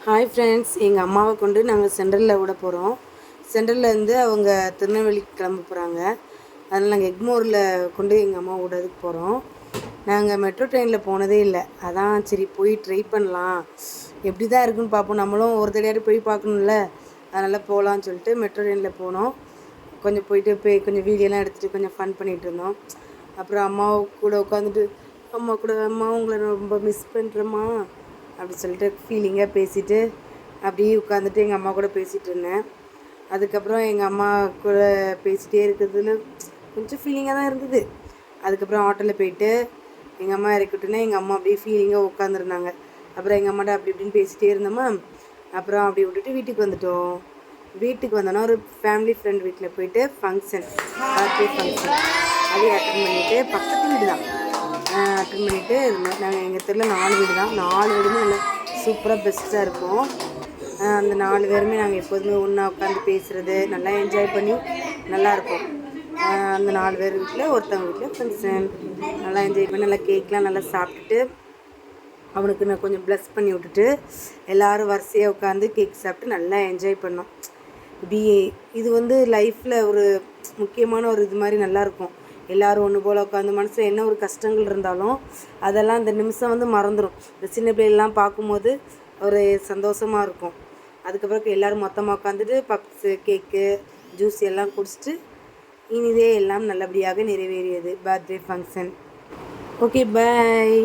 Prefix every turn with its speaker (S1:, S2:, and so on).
S1: Hi friends, எங்கள் அம்மாவை கொண்டு நாங்கள் சென்ட்ரலில் விட போகிறோம். சென்ட்ரல்லேருந்து அவங்க திருநெல்வேலிக்கு கிளம்ப போகிறாங்க. அதனால் நாங்கள் எக்மோரில் கொண்டு எங்கள் அம்மா விடறதுக்கு போகிறோம். நாங்கள் மெட்ரோ ட்ரெயினில் போனதே இல்லை. அதான் சரி போய் ட்ரை பண்ணலாம், எப்படி தான் இருக்குன்னு பார்ப்போம். நம்மளும் ஒரு தடையாடி போய் பார்க்கணும்ல, அதனால் போகலான்னு சொல்லிட்டு மெட்ரோ ட்ரெயினில் போனோம். கொஞ்சம் போயிட்டு கொஞ்சம் வீடியோலாம் எடுத்துகிட்டு கொஞ்சம் ஃபன் பண்ணிகிட்டு இருந்தோம். அப்புறம் அம்மாவை கூட உட்காந்துட்டு அம்மா உங்களை ரொம்ப மிஸ் பண்ணுறேம்மா அப்படி சொல்லிட்டு ஃபீலிங்காக பேசிவிட்டு அப்படியே உட்காந்துட்டு எங்கள் அம்மா கூட பேசிகிட்டு இருந்தேன். அதுக்கப்புறம் எங்கள் அம்மா கூட பேசிகிட்டே இருக்கிறதுல கொஞ்சம் ஃபீலிங்காக தான் இருந்தது. அதுக்கப்புறம் ஆட்டோவில் போயிட்டு எங்கள் அம்மா இறக்கிவிட்டுனே எங்கள் அம்மா அப்படியே ஃபீலிங்காக உட்காந்துருந்தாங்க. அப்புறம் எங்கள் அம்மாட்ட அப்படி இப்படின்னு பேசிகிட்டே இருந்தோமா. அப்புறம் அப்படி விட்டுட்டு வீட்டுக்கு வந்துட்டோம். வீட்டுக்கு வந்தோன்னா ஒரு ஃபேமிலி ஃப்ரெண்ட் வீட்டில் போயிட்டு பர்த்டே ஃபங்க்ஷன் அதே அட்டன் பண்ணிவிட்டு, பக்கத்து வீடு தான் அட்டன் பண்ணிவிட்டு நாங்கள் எங்கள் தெருவில் 4 வீடு தான். 4 வீடுமே நல்லா சூப்பராக பெஸ்ட்டாக இருக்கும். அந்த 4 பேருமே நாங்கள் எப்போதுமே ஒன்றா உட்காந்து பேசுகிறது, நல்லா என்ஜாய் பண்ணி நல்லாயிருக்கும். அந்த 4 பேர் வீட்டில் ஒருத்தவங்க வீட்டில் ஃபங்க்ஷன் நல்லா என்ஜாய் பண்ணி நல்லா கேக்லாம் நல்லா சாப்பிட்டுட்டு அவனுக்கு நான் கொஞ்சம் ப்ளஸ் பண்ணி விட்டுட்டு எல்லோரும் வரிசையாக உட்காந்து கேக் சாப்பிட்டு நல்லா என்ஜாய் பண்ணோம். இப்படி இது லைஃப்பில் ஒரு முக்கியமான ஒரு இது மாதிரி நல்லாயிருக்கும். எல்லோரும் ஒன்று போல் உட்காந்து மனசில் என்ன ஒரு கஷ்டங்கள் இருந்தாலும் அதெல்லாம் இந்த நிமிஷம் மறந்துடும். இந்த சின்ன பிள்ளைகள்லாம் பார்க்கும்போது ஒரு சந்தோஷமாக இருக்கும். அதுக்கப்புறம் எல்லோரும் மொத்தமாக உட்காந்துட்டு பப்ஸு, கேக்கு, ஜூஸ் எல்லாம் குடிச்சிட்டு இனிதே எல்லாம் நல்லபடியாக நிறைவேறியது பர்த்டே ஃபங்க்ஷன். ஓகே, பாய்.